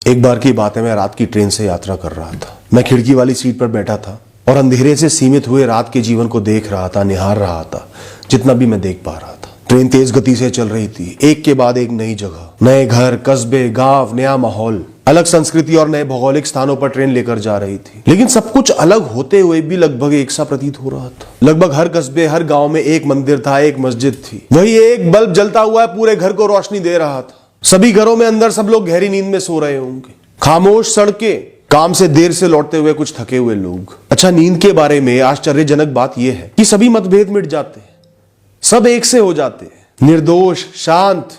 एक बार की बात है, मैं रात की ट्रेन से यात्रा कर रहा था। मैं खिड़की वाली सीट पर बैठा था और अंधेरे से सीमित हुए रात के जीवन को देख रहा था, निहार रहा था, जितना भी मैं देख पा रहा था। ट्रेन तेज गति से चल रही थी, एक के बाद एक नई जगह, नए घर, कस्बे, गांव, नया माहौल, अलग संस्कृति और नए भौगोलिक स्थानों पर ट्रेन लेकर जा रही थी। लेकिन सब कुछ अलग होते हुए भी लगभग एक सा प्रतीत हो रहा था। लगभग हर कस्बे, हर गांव में एक मंदिर था, एक मस्जिद थी। वही एक बल्ब जलता हुआ पूरे घर को रोशनी दे रहा था। सभी घरों में अंदर सब लोग गहरी नींद में सो रहे होंगे। खामोश सड़कें, काम से देर से लौटते हुए कुछ थके हुए लोग। अच्छा, नींद के बारे में आश्चर्यजनक बात यह है कि सभी मतभेद मिट जाते हैं, सब एक से हो जाते हैं, निर्दोष, शांत,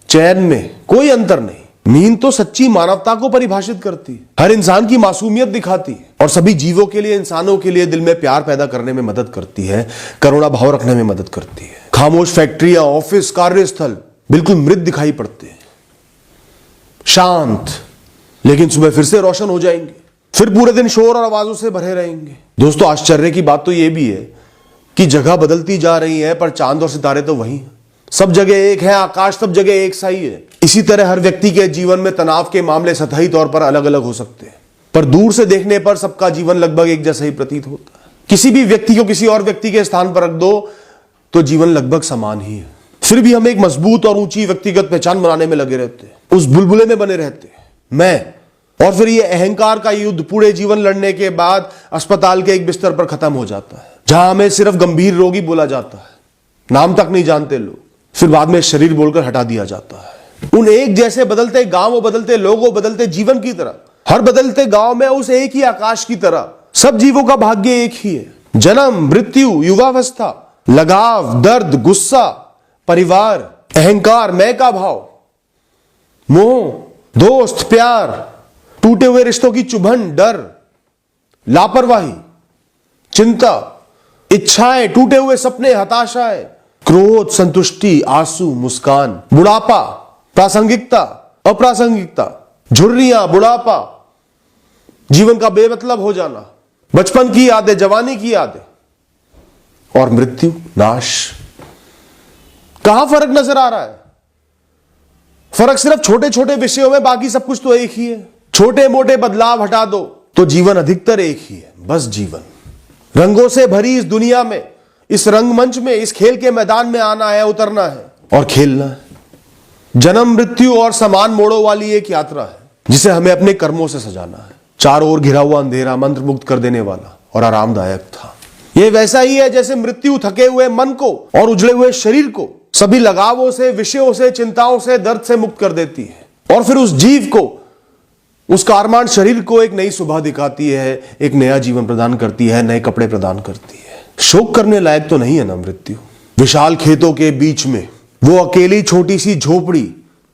चैन में कोई अंतर नहीं। नींद तो सच्ची मानवता को परिभाषित करती है, हर इंसान की मासूमियत दिखाती है और सभी जीवों के लिए, इंसानों के लिए दिल में प्यार पैदा करने में मदद करती है, करुणा भाव रखने में मदद करती है। खामोश फैक्ट्रियां, ऑफिस, कार्यस्थल बिल्कुल मृत दिखाई पड़ते हैं, शांत, लेकिन सुबह फिर से रोशन हो जाएंगे, फिर पूरे दिन शोर और आवाजों से भरे रहेंगे। दोस्तों, आश्चर्य की बात तो यह भी है कि जगह बदलती जा रही है पर चांद और सितारे तो वही हैं। सब जगह एक है, आकाश सब जगह एक सा ही है। इसी तरह हर व्यक्ति के जीवन में तनाव के मामले सतही तौर पर अलग अलग हो सकते हैं, पर दूर से देखने पर सबका जीवन लगभग एक जैसा ही प्रतीत होता है। किसी भी व्यक्ति को किसी और व्यक्ति के स्थान पर रख दो तो जीवन लगभग समान ही है। फिर भी हम एक मजबूत और ऊंची व्यक्तिगत पहचान बनाने में लगे रहते हैं, उस बुलबुले में बने रहते हैं, मैं। और फिर ये अहंकार का युद्ध पूरे जीवन लड़ने के बाद अस्पताल के एक बिस्तर पर खत्म हो जाता है, जहां हमें सिर्फ गंभीर रोगी बोला जाता है, नाम तक नहीं जानते लोग, फिर बाद में शरीर बोलकर हटा दिया जाता है। उन एक जैसे बदलते गांवों, बदलते लोगों, बदलते जीवन की तरह, हर बदलते गांव में उस एक ही आकाश की तरह सब जीवों का भाग्य एक ही है। जन्म, मृत्यु, युवावस्था, लगाव, दर्द, गुस्सा, परिवार, अहंकार, मैं का भाव, मोह, दोस्त, प्यार, टूटे हुए रिश्तों की चुभन, डर, लापरवाही, चिंता, इच्छाएं, टूटे हुए सपने, हताशाएं, क्रोध, संतुष्टि, आंसू, मुस्कान, बुढ़ापा, प्रासंगिकता, अप्रासंगिकता, झुर्रियां, बुढ़ापा, जीवन का बेमतलब हो जाना, बचपन की यादें, जवानी की यादें और मृत्यु, नाश। कहां फर्क नजर आ रहा है? फर्क सिर्फ छोटे छोटे विषयों में, बाकी सब कुछ तो एक ही है। छोटे मोटे बदलाव हटा दो तो जीवन अधिकतर एक ही है, बस जीवन। रंगों से भरी इस दुनिया में, इस रंगमंच में, इस खेल के मैदान में आना है, उतरना है और खेलना है। जन्म, मृत्यु और समान मोड़ों वाली एक यात्रा है जिसे हमें अपने कर्मों से सजाना है। चारों ओर घिरा हुआ अंधेरा मंत्र मुक्त कर देने वाला और आरामदायक था। यह वैसा ही है जैसे मृत्यु थके हुए मन को और उजड़े हुए शरीर को सभी लगावों से, विषयों से, चिंताओं से, दर्द से मुक्त कर देती है और फिर उस जीव को, उस कारमान शरीर को एक नई सुबह दिखाती है, एक नया जीवन प्रदान करती है, नए कपड़े प्रदान करती है। शोक करने लायक तो नहीं है ना मृत्यु। विशाल खेतों के बीच में वो अकेली छोटी सी झोपड़ी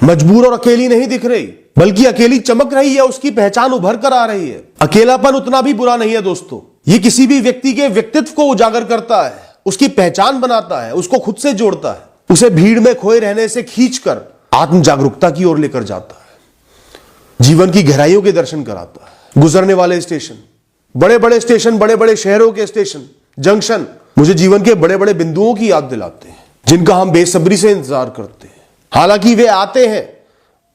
मजबूर और अकेली नहीं दिख रही, बल्कि अकेली चमक रही है, उसकी पहचान उभर कर आ रही है। अकेलापन उतना भी बुरा नहीं है दोस्तों, ये किसी भी व्यक्ति के व्यक्तित्व को उजागर करता है, उसकी पहचान बनाता है, उसको खुद से जोड़ता है, उसे भीड़ में खोए रहने से खींचकर आत्म जागरूकता की ओर लेकर जाता है, जीवन की गहराइयों के दर्शन कराता है। गुजरने वाले स्टेशन, बड़े बड़े स्टेशन, बड़े बड़े शहरों के स्टेशन, जंक्शन मुझे जीवन के बड़े बड़े बिंदुओं की याद दिलाते हैं, जिनका हम बेसब्री से इंतजार करते हैं। हालांकि वे आते हैं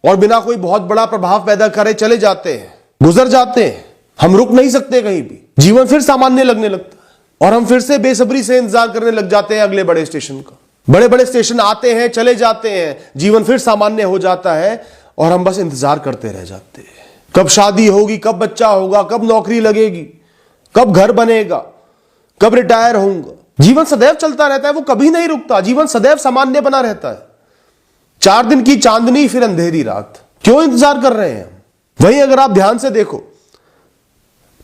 और बिना कोई बहुत बड़ा प्रभाव पैदा करे चले जाते हैं, गुजर जाते हैं। हम रुक नहीं सकते कहीं भी, जीवन फिर सामान्य लगने लगता है और हम फिर से बेसब्री से इंतजार करने लग जाते हैं अगले बड़े स्टेशन का। बड़े बड़े स्टेशन आते हैं, चले जाते हैं, जीवन फिर सामान्य हो जाता है और हम बस इंतजार करते रह जाते हैं। कब शादी होगी, कब बच्चा होगा, कब नौकरी लगेगी, कब घर बनेगा, कब रिटायर होऊंगा। जीवन सदैव चलता रहता है, वो कभी नहीं रुकता। जीवन सदैव सामान्य बना रहता है। 4 दिन की चांदनी, फिर अंधेरी रात। क्यों इंतजार कर रहे हैं हम? वही अगर आप ध्यान से देखो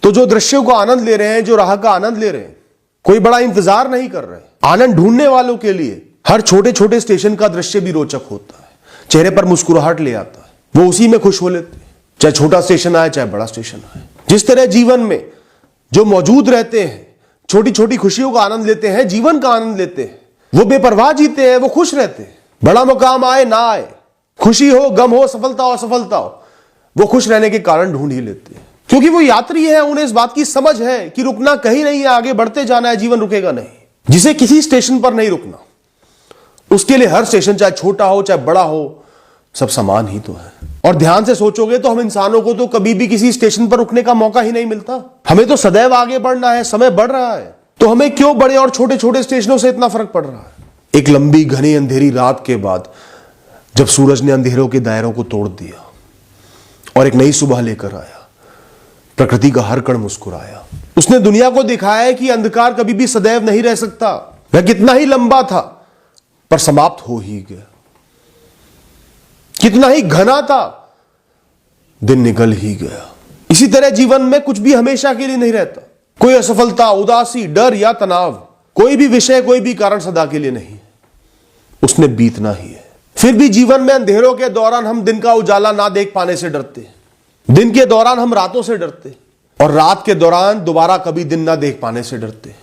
तो जो दृश्यों का आनंद ले रहे हैं, जो राह का आनंद ले रहे हैं, कोई बड़ा इंतजार नहीं कर रहे। आनंद ढूंढने वालों के लिए हर छोटे छोटे स्टेशन का दृश्य भी रोचक होता है, चेहरे पर मुस्कुराहट ले आता है, वो उसी में खुश हो लेते हैं, चाहे छोटा स्टेशन आए चाहे बड़ा स्टेशन आए। जिस तरह जीवन में जो मौजूद रहते हैं, छोटी छोटी खुशियों का आनंद लेते हैं, जीवन का आनंद लेते हैं, वो बेपरवाह जीते हैं, वो खुश रहते हैं। बड़ा मुकाम आए ना आए, खुशी हो, गम हो, सफलता हो, असफलता हो, वो खुश रहने के कारण ढूंढ ही लेते हैं, क्योंकि वो यात्री है। उन्हें इस बात की समझ है कि रुकना कहीं नहीं है, आगे बढ़ते जाना है, जीवन रुकेगा नहीं। जिसे किसी स्टेशन पर नहीं रुकना, उसके लिए हर स्टेशन चाहे छोटा हो चाहे बड़ा हो, सब समान ही तो है। और ध्यान से सोचोगे तो हम इंसानों को तो कभी भी किसी स्टेशन पर रुकने का मौका ही नहीं मिलता। हमें तो सदैव आगे बढ़ना है, समय बढ़ रहा है, तो हमें क्यों बड़े और छोटे छोटे स्टेशनों से इतना फर्क पड़ रहा है। एक लंबी घनी अंधेरी रात के बाद जब सूरज ने अंधेरों के दायरों को तोड़ दिया और एक नई सुबह लेकर आया, प्रकृति का हर कण मुस्कुराया। उसने दुनिया को दिखाया कि अंधकार कभी भी सदैव नहीं रह सकता। वह कितना ही लंबा था पर समाप्त हो ही गया, कितना ही घना था दिन निकल ही गया। इसी तरह जीवन में कुछ भी हमेशा के लिए नहीं रहता। कोई असफलता, उदासी, डर या तनाव, कोई भी विषय, कोई भी कारण सदा के लिए नहीं, उसने बीतना ही है। फिर भी जीवन में अंधेरों के दौरान हम दिन का उजाला ना देख पाने से डरते, दिन के दौरान हम रातों से डरते, और रात के दौरान दोबारा कभी दिन ना देख पाने से डरते।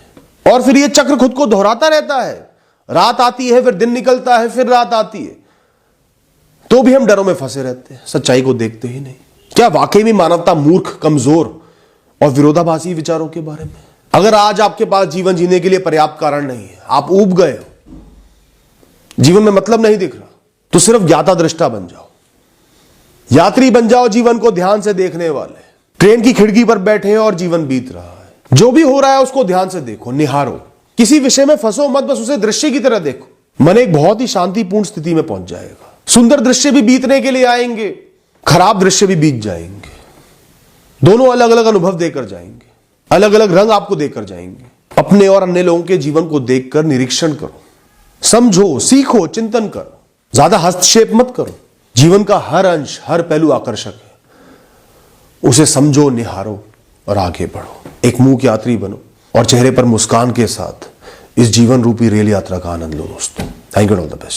और फिर यह चक्र खुद को दोहराता रहता है। रात आती है, फिर दिन निकलता है, फिर रात आती है, तो भी हम डरों में फंसे रहते हैं, सच्चाई को देखते ही नहीं। क्या वाकई में मानवता मूर्ख, कमजोर और विरोधाभासी विचारों के बारे में? अगर आज आपके पास जीवन जीने के लिए पर्याप्त कारण नहीं है, आप ऊब गए हो, जीवन में मतलब नहीं दिख रहा, तो सिर्फ ज्ञाता दृष्टा बन जाओ, यात्री बन जाओ, जीवन को ध्यान से देखने वाले। ट्रेन की खिड़की पर बैठे और जीवन बीत रहा है, जो भी हो रहा है उसको ध्यान से देखो, निहारो। किसी विषय में फंसो मत, बस उसे दृश्य की तरह देखो। मन एक बहुत ही शांतिपूर्ण स्थिति में पहुंच जाएगा। सुंदर दृश्य भी बीतने के लिए आएंगे, खराब दृश्य भी बीत जाएंगे। दोनों अलग अलग अनुभव देकर जाएंगे, अलग अलग रंग आपको देकर जाएंगे। अपने और अन्य लोगों के जीवन को देखकर निरीक्षण करो, समझो, सीखो, चिंतन करो। ज्यादा हस्तक्षेप मत करो। जीवन का हर अंश, हर पहलू आकर्षक है, उसे समझो, निहारो और आगे बढ़ो। एक मूक यात्री बनो और चेहरे पर मुस्कान के साथ इस जीवन रूपी रेल यात्रा का आनंद लो दोस्तों। Thank you, all the best.